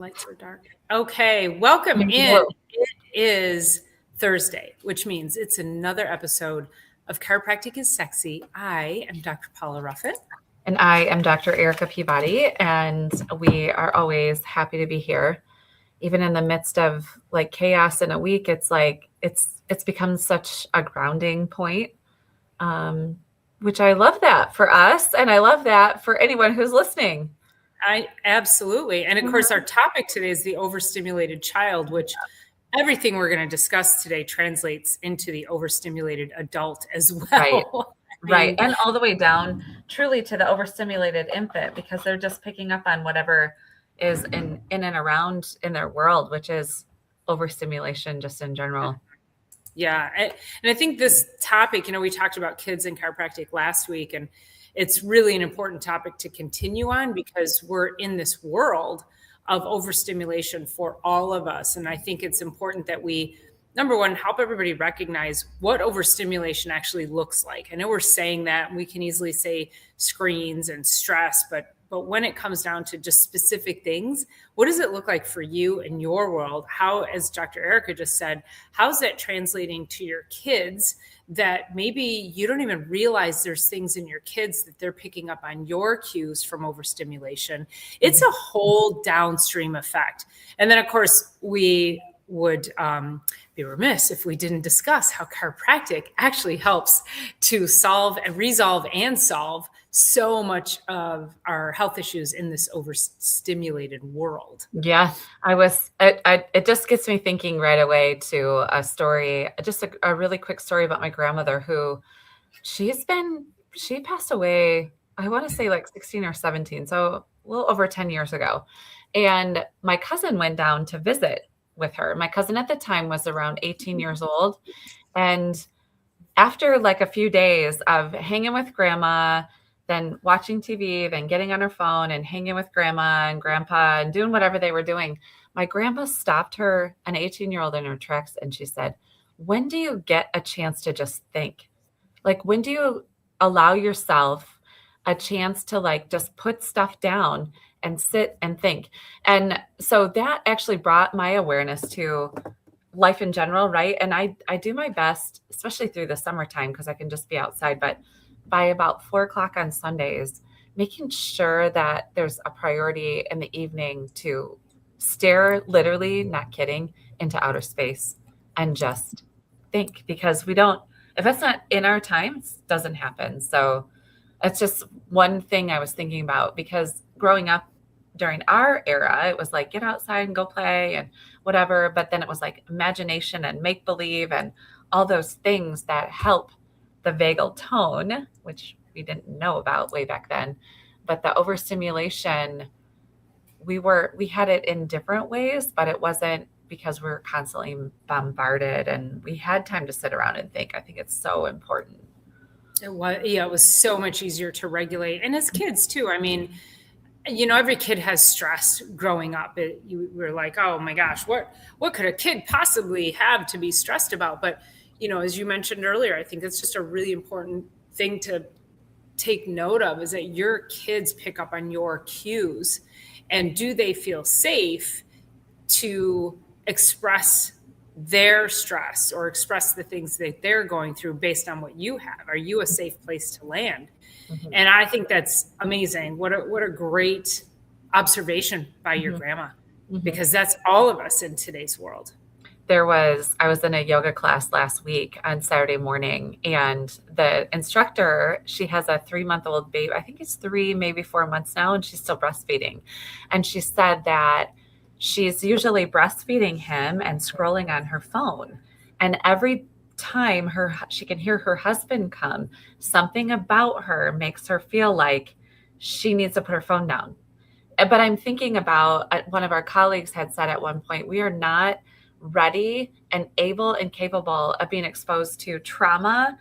Lights are dark. Okay, welcome in. It is Thursday, which means it's another episode of Chiropractic Is Se. I am Dr. Paula Ruffin. And I am Dr. Erica Peabody, and we are always happy to be here. Even in the midst of like chaos in a week, it's like it's become such a grounding point, which I love that for us, and I love that for anyone who's listening. Absolutely. And of course, our topic today is the overstimulated child, which everything we're going to discuss today translates into the overstimulated adult as well. Right. And all the way down truly to the overstimulated infant, because they're just picking up on whatever is in and around in their world, which is overstimulation just in general. Yeah. And I think this topic, we talked about kids in chiropractic last week, and it's really an important topic to continue on because we're in this world of overstimulation for all of us. And I think it's important that we, number one, help everybody recognize what overstimulation actually looks like. I know we're saying that, and we can easily say screens and stress, but when it comes down to just specific things, what does it look like for you in your world? How, as Dr. Erica just said, how's that translating to your kids that maybe you don't even realize there's things in your kids that they're picking up on your cues from overstimulation? It's a whole downstream effect. And then, of course, we would be remiss if we didn't discuss how chiropractic actually helps to resolve and solve so much of our health issues in this overstimulated world. Yeah, it just gets me thinking right away to a story, just a really quick story about my grandmother who she passed away, I want to say like 16 or 17. So a little over 10 years ago. And my cousin went down to visit with her. My cousin at the time was around 18 years old. And after like a few days of hanging with grandma, then watching TV, then getting on her phone and hanging with grandma and grandpa and doing whatever they were doing, my grandma stopped her, an 18-year-old, in her tracks. And she said, when do you get a chance to just think? Like, when do you allow yourself a chance to like just put stuff down and sit and think? And so that actually brought my awareness to life in general, right? And I do my best, especially through the summertime, because I can just be outside, but by about 4:00 on Sundays, making sure that there's a priority in the evening to stare, literally, not kidding, into outer space and just think, because if that's not in our time, it doesn't happen. So it's just one thing I was thinking about, because growing up during our era, it was like, get outside and go play and whatever. But then it was like imagination and make believe and all those things that help the vagal tone, which we didn't know about way back then. But the overstimulation, we had it in different ways, but it wasn't because we were constantly bombarded and we had time to sit around and think. I think it's so important. It was so much easier to regulate. And as kids too, I mean, every kid has stress growing up. We're like, oh my gosh, what could a kid possibly have to be stressed about? But as you mentioned earlier, I think it's just a really important thing to take note of, is that your kids pick up on your cues, and do they feel safe to express their stress or express the things that they're going through based on what you have? Are you a safe place to land? Mm-hmm. And I think that's amazing. What a great observation by your grandma, because that's all of us in today's world. I was in a yoga class last week on Saturday morning, and the instructor, she has a 3-month-old baby. I think he's 3, maybe 4 months now, and she's still breastfeeding. And she said that she's usually breastfeeding him and scrolling on her phone. And every time she can hear her husband come, something about her makes her feel like she needs to put her phone down. But I'm thinking about, one of our colleagues had said at one point, we are not ready and able and capable of being exposed to trauma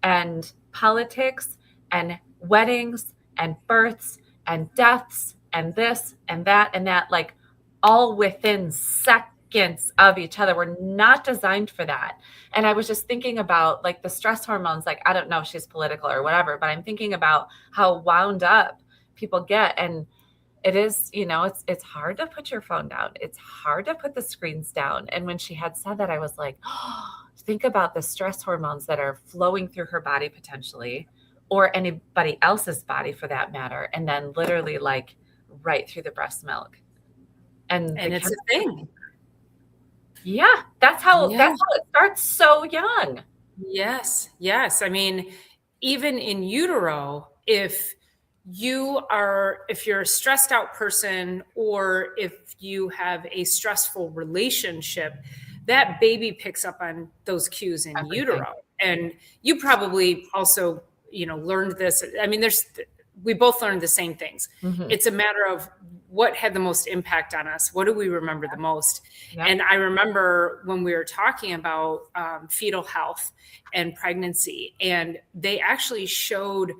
and politics and weddings and births and deaths and this and that, like all within seconds of each other. We're not designed for that. And I was just thinking about like the stress hormones, like, I don't know if she's political or whatever, but I'm thinking about how wound up people get. And it is, it's hard to put your phone down. It's hard to put the screens down. And when she had said that, I was like, oh, think about the stress hormones that are flowing through her body potentially, or anybody else's body for that matter. And then literally like right through the breast milk. And it's a thing. Yeah, that's how it starts so young. Yes. I mean, even in utero, if you're a stressed out person, or if you have a stressful relationship, that baby picks up on those cues in utero. And you probably also, learned this. I mean, we both learned the same things. Mm-hmm. It's a matter of what had the most impact on us. What do we remember the most? Yep. And I remember when we were talking about fetal health and pregnancy, and they actually showed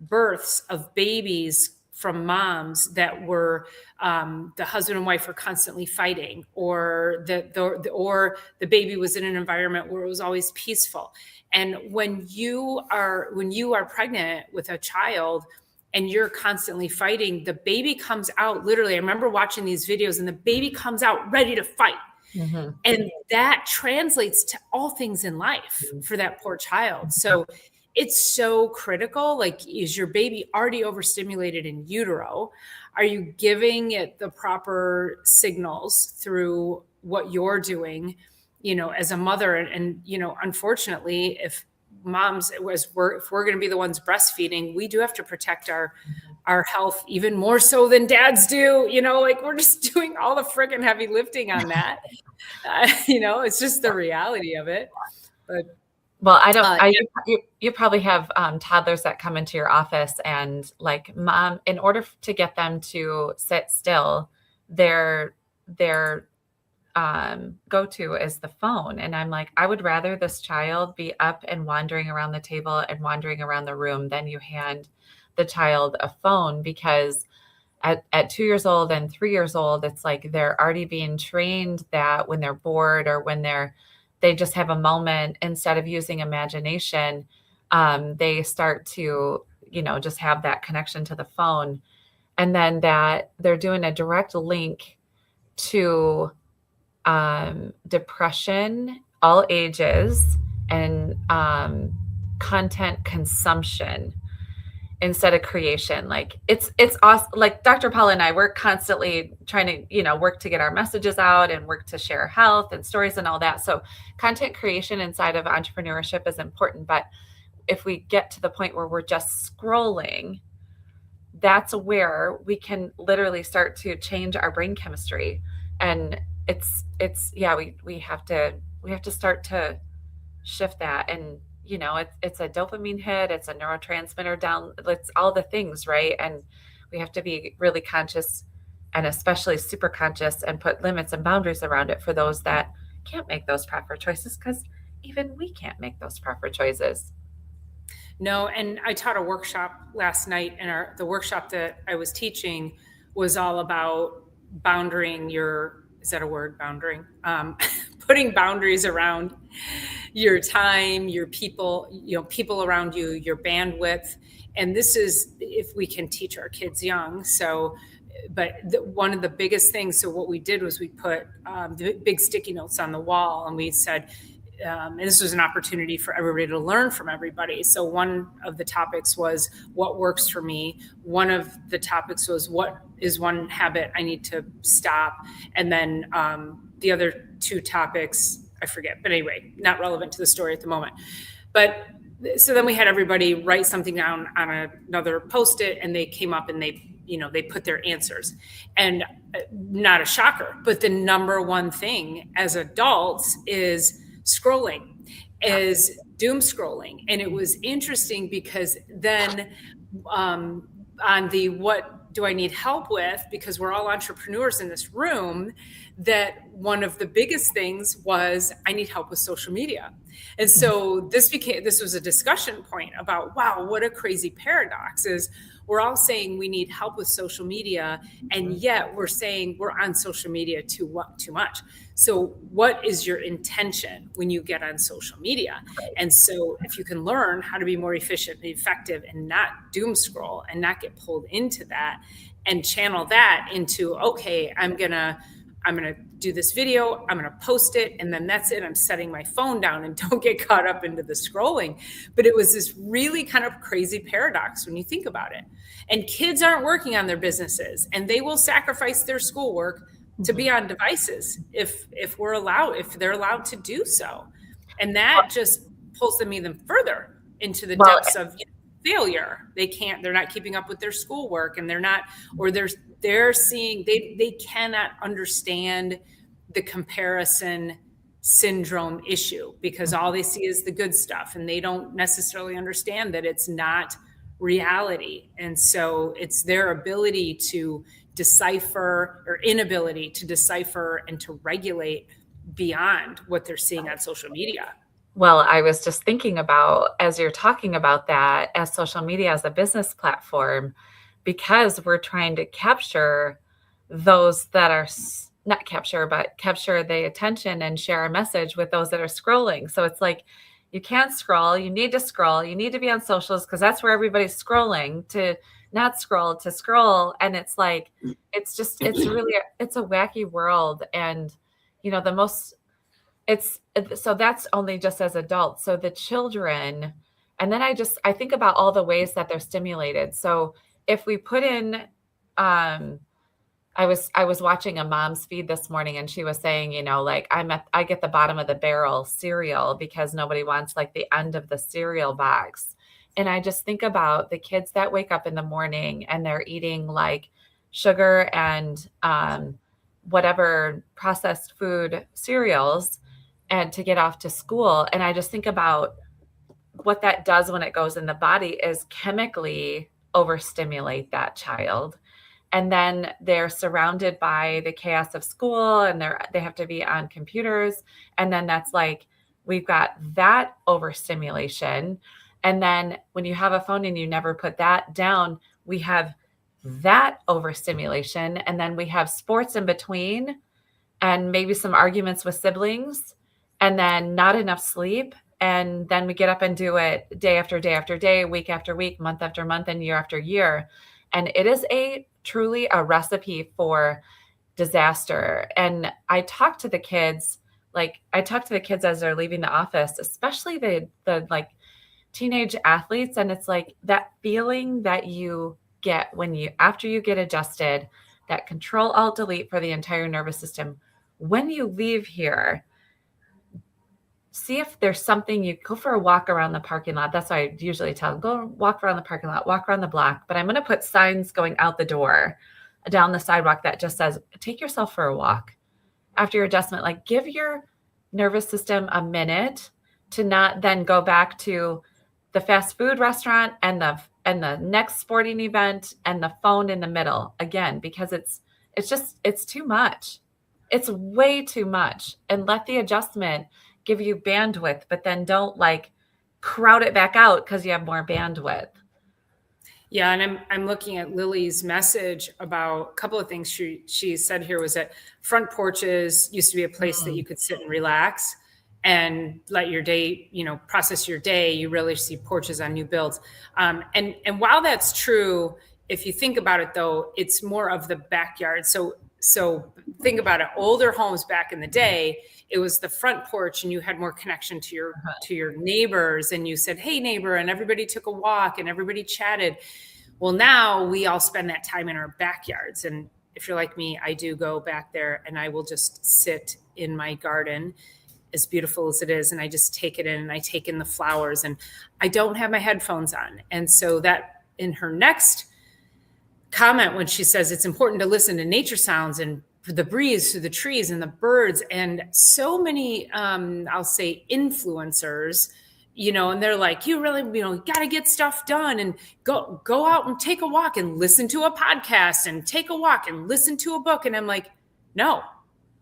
births of babies from moms that were the husband and wife were constantly fighting, or the baby was in an environment where it was always peaceful. And when you are pregnant with a child and you're constantly fighting, the baby comes out literally. I remember watching these videos, and the baby comes out ready to fight. Mm-hmm. And that translates to all things in life for that poor child. So it's so critical. Like, is your baby already overstimulated in utero? Are you giving it the proper signals through what you're doing, as a mother? And unfortunately, if we're going to be the ones breastfeeding, we do have to protect our health even more so than dads do. Like, we're just doing all the friggin' heavy lifting on that. It's just the reality of it. But well, you probably have toddlers that come into your office, and like, mom, in order to get them to sit still, their go-to is the phone. And I'm like, I would rather this child be up and wandering around the table and wandering around the room than you hand the child a phone, because at 2 years old and 3 years old, it's like they're already being trained that when they're bored, or when they just have a moment, instead of using imagination, they start to, just have that connection to the phone. And then that they're doing a direct link to depression, all ages, and content consumption instead of creation. Like, it's awesome. Like, Dr. Paula and I, we're constantly trying to, work to get our messages out and work to share health and stories and all that. So content creation inside of entrepreneurship is important. But if we get to the point where we're just scrolling, that's where we can literally start to change our brain chemistry. And we have to start to shift that. And it's a dopamine hit, it's a neurotransmitter down, it's all the things, right? And we have to be really conscious, and especially super conscious, and put limits and boundaries around it for those that can't make those proper choices, because even we can't make those proper choices. No, and I taught a workshop last night, and the workshop that I was teaching was all about boundarying is that a word, boundarying? Putting boundaries around your time, your people, people around you, your bandwidth. And this is if we can teach our kids young. So, but one of the biggest things, so what we did was we put the big sticky notes on the wall, and we said, and this was an opportunity for everybody to learn from everybody. So one of the topics was what works for me. One of the topics was what is one habit I need to stop. And then the other two topics, I forget, but anyway, not relevant to the story at the moment. But so then we had everybody write something down on another Post-it, and they came up and they put their answers. And not a shocker, but the number one thing as adults is scrolling, is doom scrolling. And it was interesting because then on the what do I need help with, because we're all entrepreneurs in this room, that one of the biggest things was I need help with social media. And so this was a discussion point about, wow, what a crazy paradox is. We're all saying we need help with social media, and yet we're saying we're on social media too much. So what is your intention when you get on social media? And so if you can learn how to be more efficient and effective and not doom scroll and not get pulled into that, and channel that into, okay, I'm gonna do this video, I'm gonna post it, and then that's it. I'm setting my phone down and don't get caught up into the scrolling. But it was this really kind of crazy paradox when you think about it. And kids aren't working on their businesses, and they will sacrifice their schoolwork to be on devices if they're allowed to do so. And that just pulls them even further into the depths of failure. They're not keeping up with their schoolwork, and they're seeing, they cannot understand the comparison syndrome issue, because all they see is the good stuff, and they don't necessarily understand that it's not reality. And so it's their ability to decipher, or inability to decipher and to regulate beyond what they're seeing on social media. Well, I was just thinking about, as you're talking about that, as social media as a business platform, because we're trying to capture those that are not capture, but capture the attention and share a message with those that are scrolling. So it's like, you can't scroll, you need to scroll, you need to be on socials because that's where everybody's scrolling, to not scroll, to scroll. And it's like, it's a wacky world. And, so that's only just as adults. So the children, and then I think about all the ways that they're stimulated. So if we put in, I was watching a mom's feed this morning, and she was saying, like, I get the bottom of the barrel cereal because nobody wants like the end of the cereal box. And I just think about the kids that wake up in the morning and they're eating like sugar and whatever processed food cereals, and to get off to school. And I just think about what that does when it goes in the body is chemically overstimulate that child. And then they're surrounded by the chaos of school, and they have to be on computers. And then that's like, we've got that overstimulation. And then when you have a phone and you never put that down, we have that overstimulation. And then we have sports in between, and maybe some arguments with siblings, and then not enough sleep. And then we get up and do it day after day after day, week after week, month after month, and year after year. And it is truly a recipe for disaster. And I talk to the kids as they're leaving the office, especially the like teenage athletes. And it's like that feeling that you get after you get adjusted, that Control Alt Delete for the entire nervous system. When you leave here, see if there's something, you go for a walk around the parking lot. That's why I usually tell them, go walk around the parking lot, walk around the block. But I'm going to put signs going out the door down the sidewalk that just says, take yourself for a walk after your adjustment. Like, give your nervous system a minute to not then go back to the fast food restaurant and the next sporting event and the phone in the middle again, because it's too much. It's way too much. And let the adjustment give you bandwidth, but then don't like crowd it back out because you have more bandwidth. Yeah, and I'm looking at Lily's message about a couple of things she said here, was that front porches used to be a place that you could sit and relax and let your day, process your day. You really see porches on new builds. And while that's true, if you think about it though, it's more of the backyard. So think about it. Older homes back in the day, it was the front porch, and you had more connection to your neighbors, and you said, hey neighbor, and everybody took a walk and everybody chatted. Well, now we all spend that time in our backyards. And if you're like me, I do go back there and I will just sit in my garden, as beautiful as it is. And I just take it in, and I take in the flowers, and I don't have my headphones on. And so that, in her next comment, when she says it's important to listen to nature sounds and the breeze through the trees and the birds, and so many, I'll say influencers, and they're like, you really, got to get stuff done, and go out and take a walk and listen to a podcast and take a walk and listen to a book. And I'm like, no,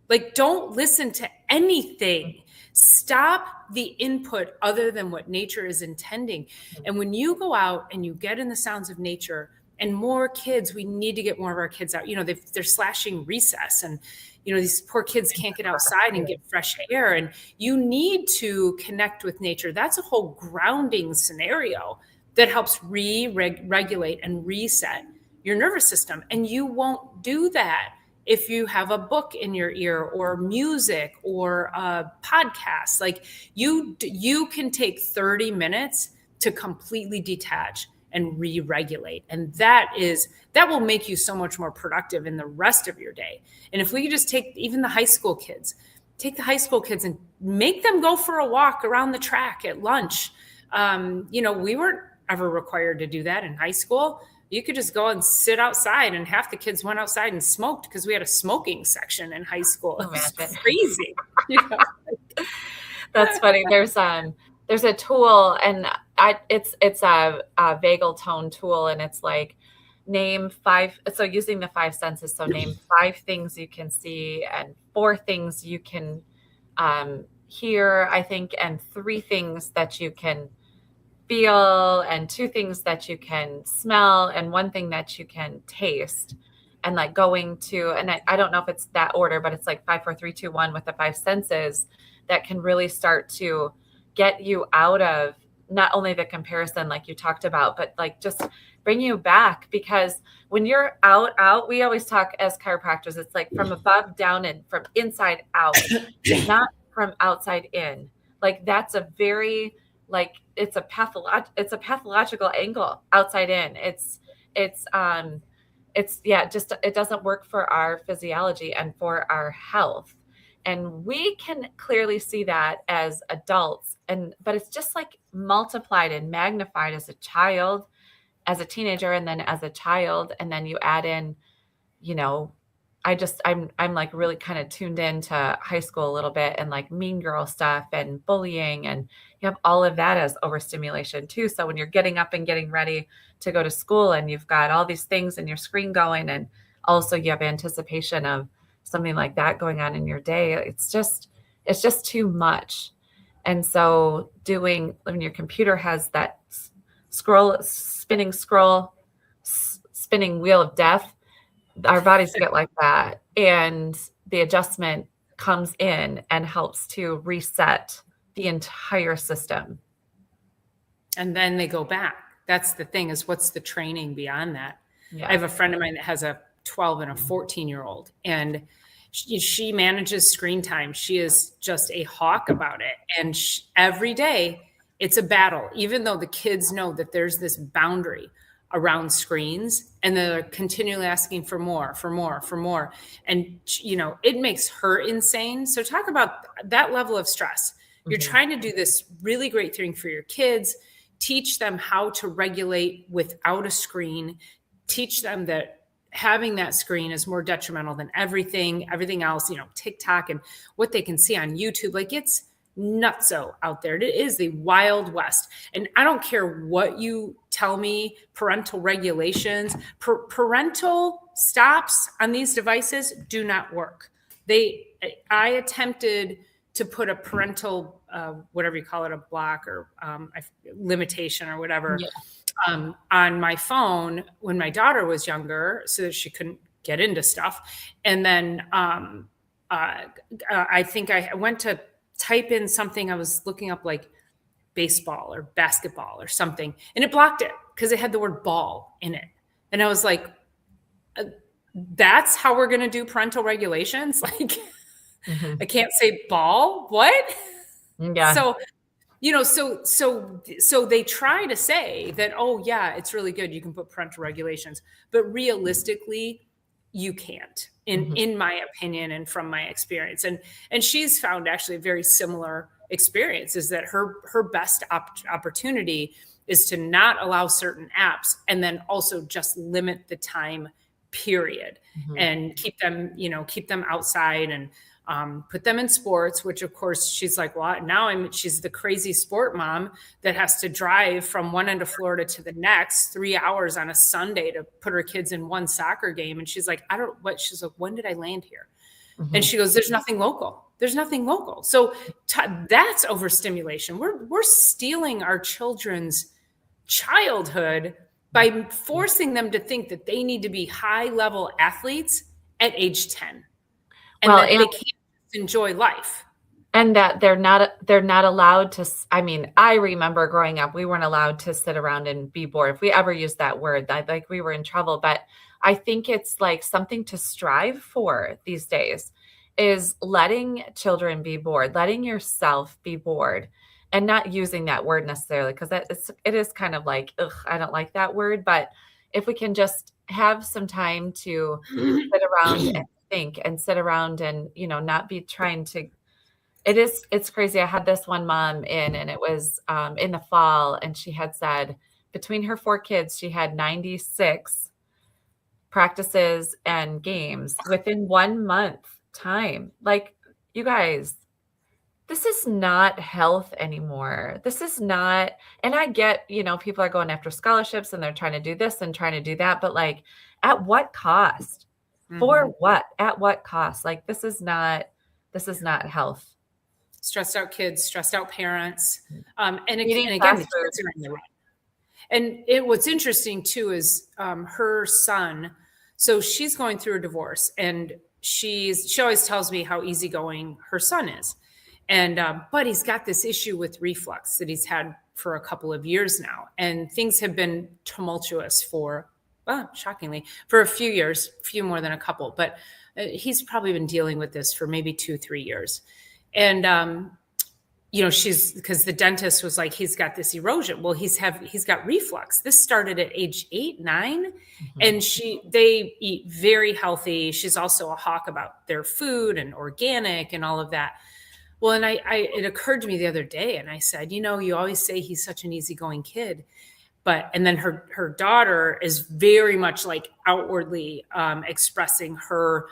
like, don't listen to anything. Stop the input other than what nature is intending. And when you go out and you get in the sounds of nature, and more kids, we need to get more of our kids out. They're slashing recess, and, these poor kids can't get outside and get fresh air, and you need to connect with nature. That's a whole grounding scenario that helps regulate and reset your nervous system. And you won't do that if you have a book in your ear or music or a podcast. Like you can take 30 minutes to completely detach and re-regulate. And that will make you so much more productive in the rest of your day. And if we could just take even the high school kids and make them go for a walk around the track at lunch. We weren't ever required to do that in high school. You could just go and sit outside, and half the kids went outside and smoked because we had a smoking section in high school. It was crazy. That's funny. There's a tool, and it's a vagal tone tool, and it's like name 5. So using the 5 senses. So name 5 things you can see and 4 things you can hear, I think, and 3 things that you can feel, and 2 things that you can smell, and 1 thing that you can taste. And like going to, and I don't know if it's that order, but it's like 5, 4, 3, 2, 1 with the 5 senses that can really start to get you out of not only the comparison like you talked about, but like just bring you back. Because when you're out, we always talk as chiropractors, it's like from above down and from inside out, not from outside in. Like that's a very, like, it's a pathological angle, outside in. It doesn't work for our physiology and for our health. And we can clearly see that as adults, but it's just like multiplied and magnified as a child, as a teenager, and then as a child. And then you add in, I'm like really kind of tuned into high school a little bit, and like mean girl stuff and bullying, and you have all of that as overstimulation too. So when you're getting up and getting ready to go to school and you've got all these things in your screen going, and also you have anticipation of something like that going on in your day, it's just too much. And so when your computer has that spinning wheel of death, our bodies get like that. And the adjustment comes in and helps to reset the entire system. And then they go back. That's the thing, is what's the training beyond that? Yeah. I have a friend of mine that has a 12 and a 14-year-old, and she manages screen time. She is just a hawk about it. And every day it's a battle, even though the kids know that there's this boundary around screens, and they're continually asking for more. And, it makes her insane. So talk about that level of stress. Mm-hmm. You're trying to do this really great thing for your kids, teach them how to regulate without a screen, teach them that having that screen is more detrimental than everything else, TikTok and what they can see on YouTube. Like, it's nutso out there. It is the Wild West. And I don't care what you tell me, parental regulations, parental stops on these devices do not work. I attempted to put a parental, whatever you call it, a block or limitation or whatever, on my phone when my daughter was younger, so that she couldn't get into stuff. And then I think I went to type in something. I was looking up like baseball or basketball or something, and it blocked it because it had the word ball in it. And I was like, that's how we're going to do parental regulations? Like, I can't say ball? What? Yeah. So, so they try to say that, oh yeah, it's really good, you can put parental regulations, but realistically, you can't, in my opinion and from my experience. And she's found actually a very similar experience, is that her best opportunity is to not allow certain apps, and then also just limit the time period, and keep them outside, and put them in sports, which of course she's like, well, now she's the crazy sport mom that has to drive from one end of Florida to the next 3 hours on a Sunday to put her kids in one soccer game. And she's like, she's like, when did I land here? And she goes, there's nothing local. So that's overstimulation. We're stealing our children's childhood by forcing them to think that they need to be high level athletes at age 10. And they can't enjoy life. And that they're not allowed to, I mean, I remember growing up, we weren't allowed to sit around and be bored. If we ever used that word, like we were in trouble. But I think it's like something to strive for these days, is letting children be bored, letting yourself be bored, and not using that word necessarily, because it is kind of like, ugh, I don't like that word. But if we can just have some time to sit around and think, and sit around and, not be trying to, it's crazy. I had this one mom in, and it was in the fall, and she had said between her 4 kids, she had 96 practices and games within 1 month time. Like, you guys, this is not health anymore. This is not, and I get, people are going after scholarships and they're trying to do this and trying to do that, but like, at what cost? For what? At what cost? Like, this is not health. Stressed out kids, stressed out parents. And Eating again, the fast food. kids are in the run. And what's interesting too is her son. So she's going through a divorce, and she always tells me how easygoing her son is. And but he's got this issue with reflux that he's had for a couple of years now, and things have been tumultuous for, shockingly, for a few years, few more than a couple. But he's probably been dealing with this for maybe 2-3 years. And because the dentist was like, he's got this erosion. Well, he's got reflux. This started at age 8, 9, and they eat very healthy. She's also a hawk about their food and organic and all of that. Well, and it occurred to me the other day, and I said, you always say he's such an easygoing kid, and then her daughter is very much like outwardly expressing her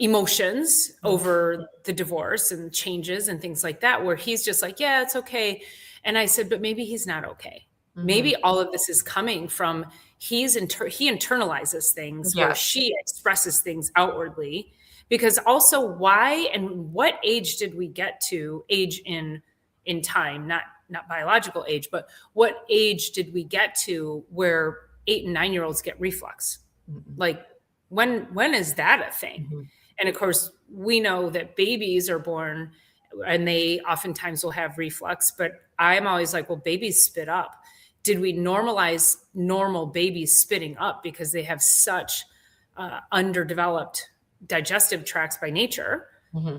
emotions over the divorce and changes and things like that, where he's just like, yeah, it's okay. And I said, but maybe he's not okay. Maybe all of this is coming from he internalizes things, where she expresses things outwardly. Because also, why and what age did we get to? Age in time, not biological age, but what age did we get to where 8 and 9-year-olds get reflux? Like, when is that a thing? And of course, we know that babies are born and they oftentimes will have reflux, but I'm always like, well, babies spit up. Did we normalize normal babies spitting up because they have such underdeveloped digestive tracts by nature,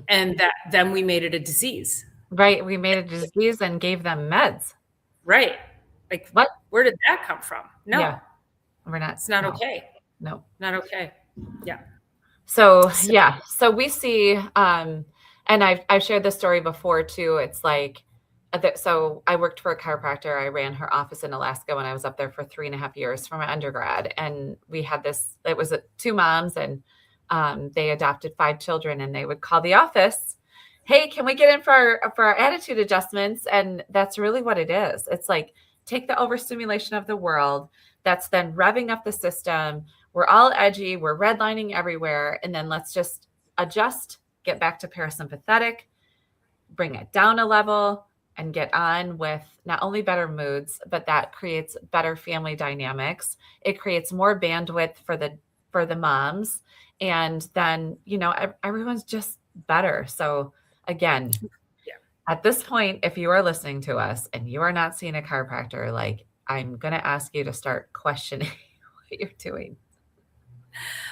and that then we made it a disease? Right. We made a disease and gave them meds. Right. Like, what? Where did that come from? No, yeah. We're not. It's not okay. No, not okay. Yeah. So we see, and I've shared this story before too. It's like, so I worked for a chiropractor. I ran her office in Alaska when I was up there for 3.5 years for my undergrad. And we had this, it was 2 moms, and they adopted 5 children, and they would call the office, hey, can we get in for our attitude adjustments? And that's really what it is. It's like, take the overstimulation of the world that's then revving up the system. We're all edgy. We're redlining everywhere. And then let's just adjust, get back to parasympathetic, bring it down a level, and get on with not only better moods, but that creates better family dynamics. It creates more bandwidth for the moms. And then, everyone's just better. So again, at this point, if you are listening to us and you are not seeing a chiropractor, like, I'm going to ask you to start questioning what you're doing.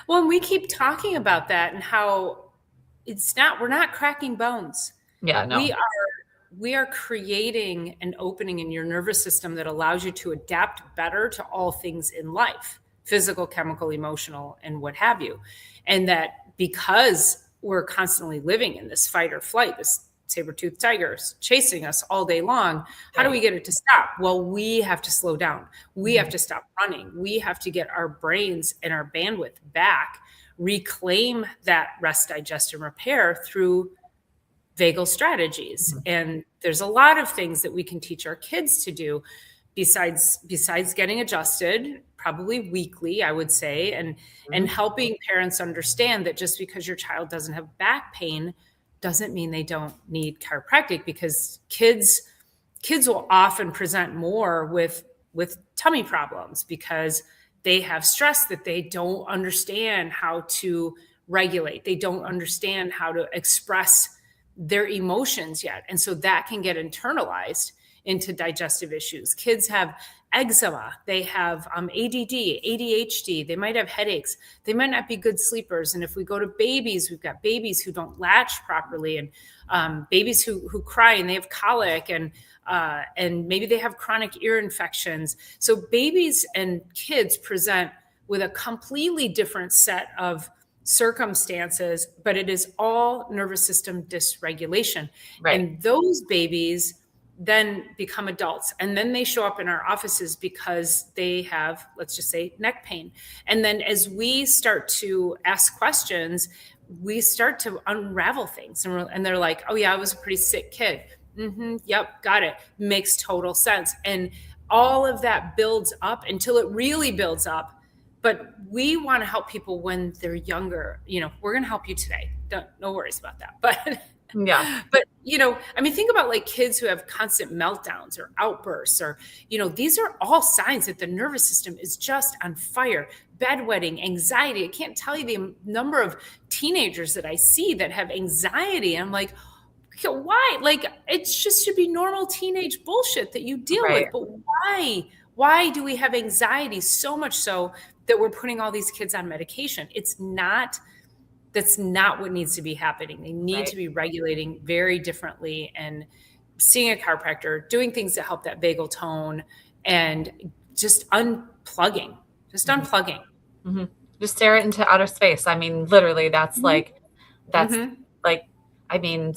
Well, and we keep talking about that and how we're not cracking bones. Yeah, no. We are creating an opening in your nervous system that allows you to adapt better to all things in life, physical, chemical, emotional, and what have you. And that because we're constantly living in this fight or flight, this saber-toothed tigers chasing us all day long, how do we get it to stop? Well, we have to slow down. We have to stop running. We have to get our brains and our bandwidth back, reclaim that rest, digest, and repair through vagal strategies. And there's a lot of things that we can teach our kids to do besides getting adjusted, probably weekly, I would say, and helping parents understand that just because your child doesn't have back pain doesn't mean they don't need chiropractic, because kids will often present more with tummy problems because they have stress that they don't understand how to regulate. They don't understand how to express their emotions yet. And so that can get internalized into digestive issues. Kids have eczema, they have ADD, ADHD, they might have headaches, they might not be good sleepers. And if we go to babies, we've got babies who don't latch properly, and babies who cry and they have colic, and maybe they have chronic ear infections. So babies and kids present with a completely different set of circumstances, but it is all nervous system dysregulation. Right. And those babies then become adults, and then they show up in our offices because they have, let's just say, neck pain. And then as we start to ask questions, we start to unravel things, and they're like, oh yeah, I was a pretty sick kid. Yep, got it. Makes total sense. And all of that builds up until it really builds up. But we want to help people when they're younger. We're going to help you today. No worries about that. But yeah, but think about like kids who have constant meltdowns or outbursts, or these are all signs that the nervous system is just on fire. Bedwetting, anxiety. I can't tell you the number of teenagers that I see that have anxiety. I'm like, why? Like, it just should be normal teenage bullshit that you deal with. But why do we have anxiety so much so that we're putting all these kids on medication? That's not what needs to be happening. They need to be regulating very differently, and seeing a chiropractor, doing things to help that vagal tone, and just unplugging. Mm-hmm. Just stare it into outer space. I mean, literally, that's like, I mean,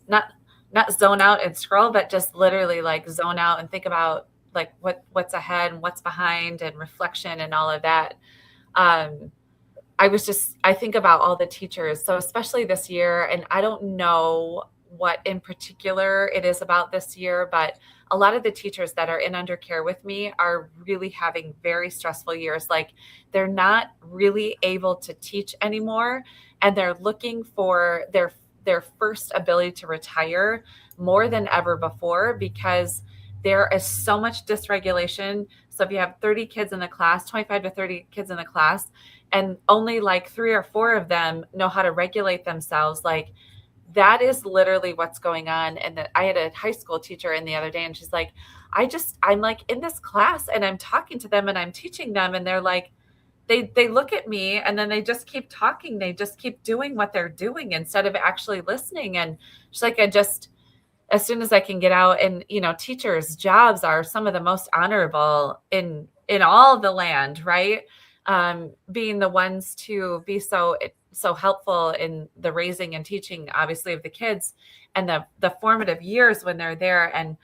not zone out and scroll, but just literally like zone out and think about like what's ahead and what's behind, and reflection and all of that. I think about all the teachers. So especially this year, and I don't know what in particular it is about this year, but a lot of the teachers that are in undercare with me are really having very stressful years. Like, they're not really able to teach anymore, and they're looking for their first ability to retire more than ever before, because there is so much dysregulation. So if you have 30 kids in the class, 25 to 30 kids in the class, and only like 3 or 4 of them know how to regulate themselves, like, that is literally what's going on. And I had a high school teacher in the other day, and she's like, I'm like in this class and I'm talking to them and I'm teaching them, and they're like, they look at me and then they just keep talking. They just keep doing what they're doing instead of actually listening. And she's like, as soon as I can get out, and, teachers' jobs are some of the most honorable in all the land, right? Being the ones to be so helpful in the raising and teaching, obviously, of the kids, and the formative years when they're there. And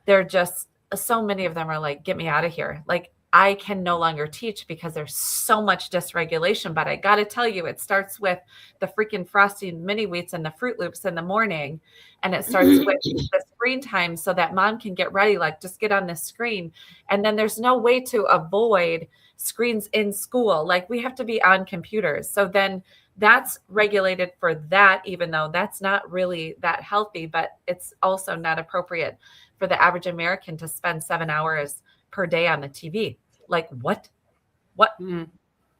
they're just, so many of them are like, get me out of here. Like, I can no longer teach because there's so much dysregulation. But I got to tell you, it starts with the freaking Frosty mini wheats and the Fruit Loops in the morning. And it starts with the screen time, so that mom can get ready, like, just get on this screen. And then there's no way to avoid screens in school. Like, we have to be on computers. So then that's regulated for that, even though that's not really that healthy, but it's also not appropriate for the average American to spend 7 hours per day on the TV. Like, what?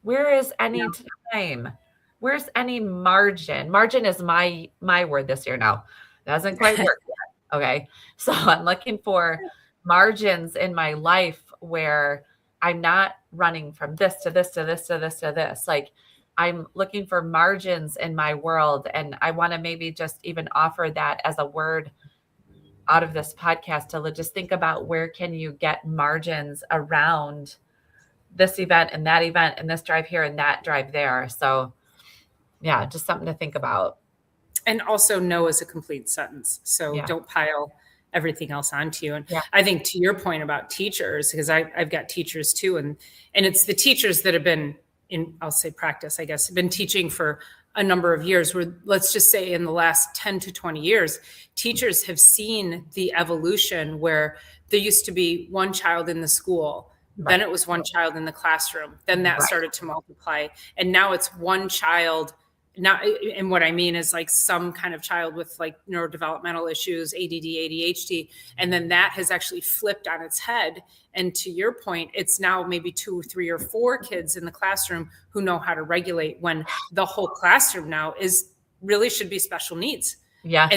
Where is any time? Where's any margin? Margin is my word this year now. It hasn't quite worked yet. Okay. So I'm looking for margins in my life where I'm not running from this to this to this to this to this. Like, I'm looking for margins in my world. And I want to maybe just even offer that as a word out of this podcast, to just think about, where can you get margins around this event and that event and this drive here and that drive there. So yeah, just something to think about. And also, no is a complete sentence. So don't pile everything else onto you. And I think, to your point about teachers, because I've got teachers too, and it's the teachers that have been in, I'll say practice, I guess, have been teaching for a number of years, where, let's just say, in the last 10 to 20 years, teachers have seen the evolution where there used to be one child in the school, then it was one child in the classroom, then that started to multiply, and now it's one child not, and what I mean is like some kind of child with like neurodevelopmental issues, ADD, ADHD, and then that has actually flipped on its head. And to your point, it's now maybe 2 or 3 or 4 kids in the classroom who know how to regulate, when the whole classroom now is really should be special needs. Yeah.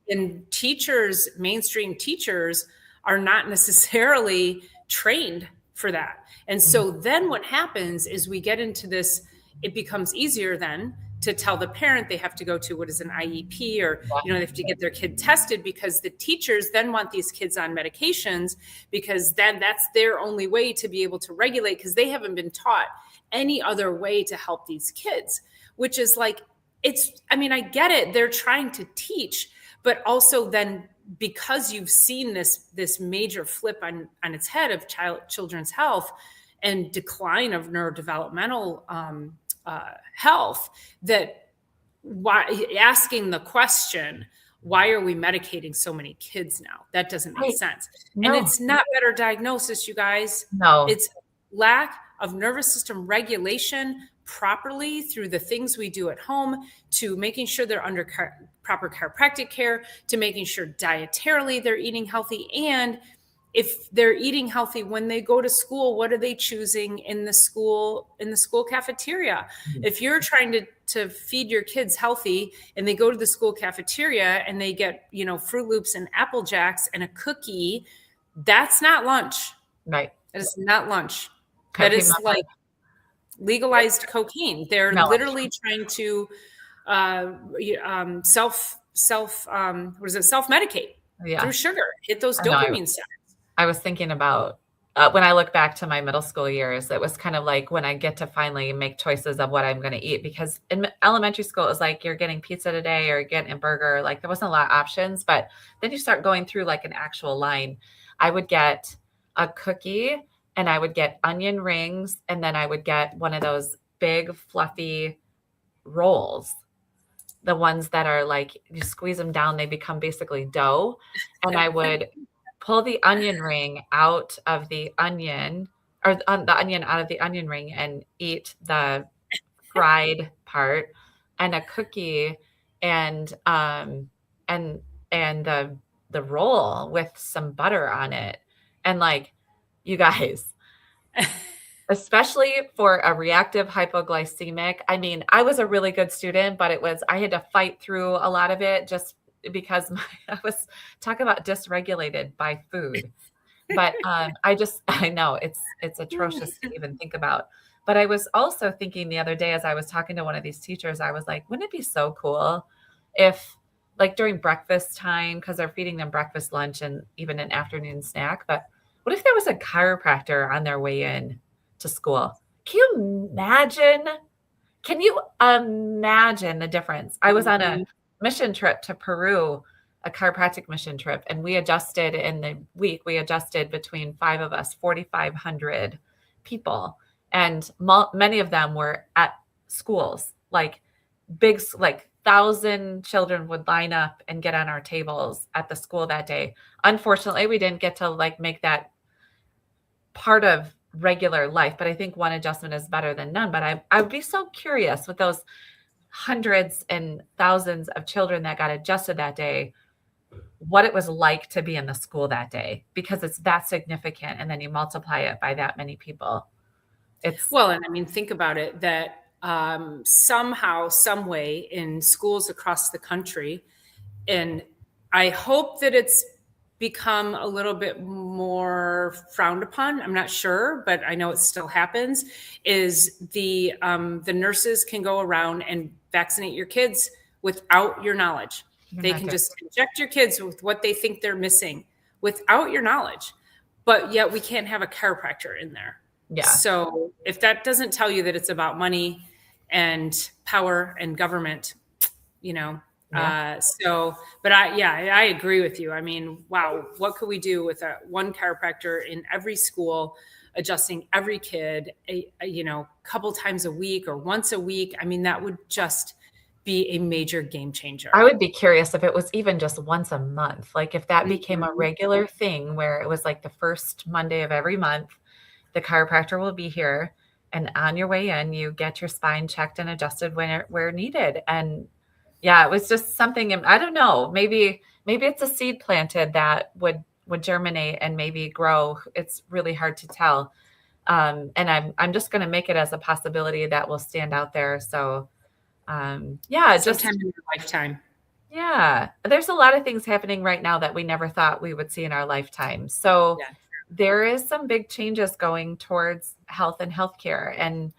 And teachers, mainstream teachers, are not necessarily trained for that. And so then what happens is we get into this, it becomes easier then to tell the parent they have to go to what is an IEP, or they have to get their kid tested, because the teachers then want these kids on medications, because then that's their only way to be able to regulate, because they haven't been taught any other way to help these kids, which is like, I get it, they're trying to teach, but also then, because you've seen this major flip on its head of children's health and decline of neurodevelopmental health, that asking the question, why are we medicating so many kids now? That doesn't make sense. No. And it's not better diagnosis, you guys. No. It's lack of nervous system regulation properly through the things we do at home, to making sure they're under proper chiropractic care, to making sure dietarily they're eating healthy. And if they're eating healthy when they go to school, what are they choosing in the school cafeteria? Mm-hmm. If you're trying to feed your kids healthy and they go to the school cafeteria and they get, Fruit Loops and Apple Jacks and a cookie, that's not lunch. Right. That is not lunch. That is like legalized cocaine. They're literally trying to self-medicate through sugar, hit those dopamine centers. I was thinking about when I look back to my middle school years, it was kind of like when I get to finally make choices of what I'm going to eat, because in elementary school, it was like, you're getting pizza today or getting a burger. Like there wasn't a lot of options, but then you start going through like an actual line. I would get a cookie, and I would get onion rings, and then I would get one of those big fluffy rolls, the ones that are like, you squeeze them down, they become basically dough. And I would pull the onion ring out of the onion, or the onion out of the onion ring, and eat the fried part, and a cookie, and the roll with some butter on it. And like, you guys, especially for a reactive hypoglycemic, I was a really good student, but I had to fight through a lot of it just because I was talking about dysregulated by food. But I know it's atrocious to even think about. But I was also thinking the other day, as I was talking to one of these teachers, I was like, wouldn't it be so cool if, like during breakfast time, because they're feeding them breakfast, lunch, and even an afternoon snack, but what if there was a chiropractor on their way in to school? Can you imagine the difference? I was on a mission trip to Peru, a chiropractic mission trip, and we adjusted between 5 of us, 4,500 people. And many of them were at schools, like big, like 1,000 children would line up and get on our tables at the school that day. Unfortunately, we didn't get to like make that part of regular life, but I think one adjustment is better than none. But I would be so curious with those hundreds and thousands of children that got adjusted that day, what it was like to be in the school that day, because it's that significant. And then you multiply it by that many people. And think about it, that somehow, some way in schools across the country, and I hope that it's become a little bit more frowned upon. I'm not sure, but I know it still happens, is the nurses can go around and vaccinate your kids without your knowledge. They can just inject your kids with what they think they're missing without your knowledge, but yet we can't have a chiropractor in there. Yeah. So if that doesn't tell you that it's about money and power and government, Yeah. I agree with you. Wow, what could we do with one chiropractor in every school, adjusting every kid, couple times a week or once a week? That would just be a major game changer. I would be curious if it was even just once a month, like if that became a regular thing where it was like the first Monday of every month, the chiropractor will be here And on your way in, you get your spine checked and adjusted where needed. And yeah, it was just something, I don't know, maybe it's a seed planted that would germinate and maybe grow. It's really hard to tell. And I'm just going to make it as a possibility that will stand out there. So yeah, sometime in your lifetime. Yeah, there's a lot of things happening right now that we never thought we would see in our lifetime. So Yeah. there is some big changes going towards health and healthcare, and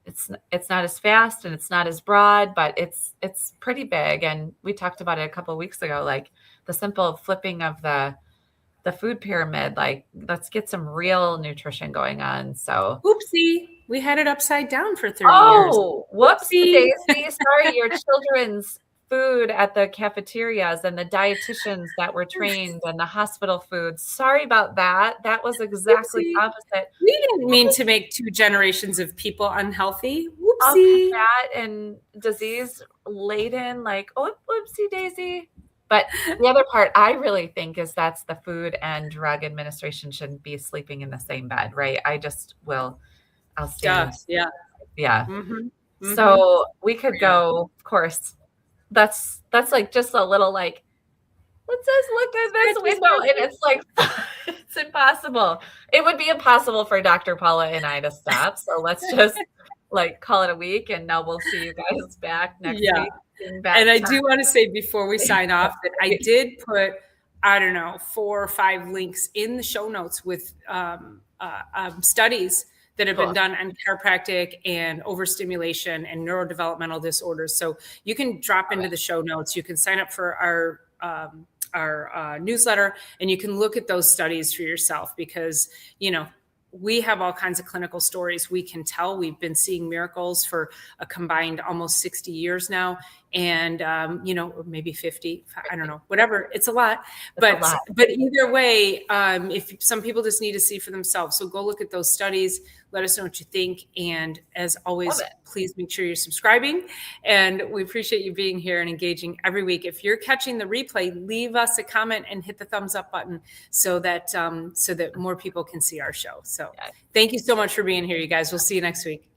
it's not as fast and it's not as broad, but it's pretty big. And we talked about it a couple of weeks ago, like the simple flipping of the food pyramid. Like, let's get some real nutrition going on. So Oopsie, we had it upside down for 30 years. oh, whoops, Oopsie. Daisy. Sorry, your children's food at the cafeterias and the dietitians that were trained and the hospital food. Sorry about that. That was exactly Oopsie. opposite. We didn't mean to make 2 generations of people unhealthy. All Whoopsie. fat and disease laden, like, oh, whoopsie daisy. But the other part I really think is that's the Food and Drug Administration shouldn't be sleeping in the same bed, right? I'll stand. Yeah. Yeah. Mm-hmm. So we could go, of course, that's like just a little like, let's just look at this window. And it's like, it's impossible. It would be impossible for Dr. Paula and I to stop. So let's just like call it a week, and now we'll see you guys back next week. And I do want to say before we sign off that I did put, I don't know, 4 or 5 links in the show notes with studies that have been done on chiropractic and overstimulation and neurodevelopmental disorders. So you can drop into the show notes. You can sign up for our newsletter, and you can look at those studies for yourself, because, you know, we have all kinds of clinical stories we can tell. We've been seeing miracles for a combined almost 60 years now. And, you know, maybe 50, I don't know, whatever. It's a lot, but either way, if some people just need to see for themselves. So go look at those studies. Let us know what you think. And as always, please make sure you're subscribing. And we appreciate you being here and engaging every week. If you're catching the replay, leave us a comment and hit the thumbs up button so that more people can see our show. So thank you so much for being here, you guys. We'll see you next week.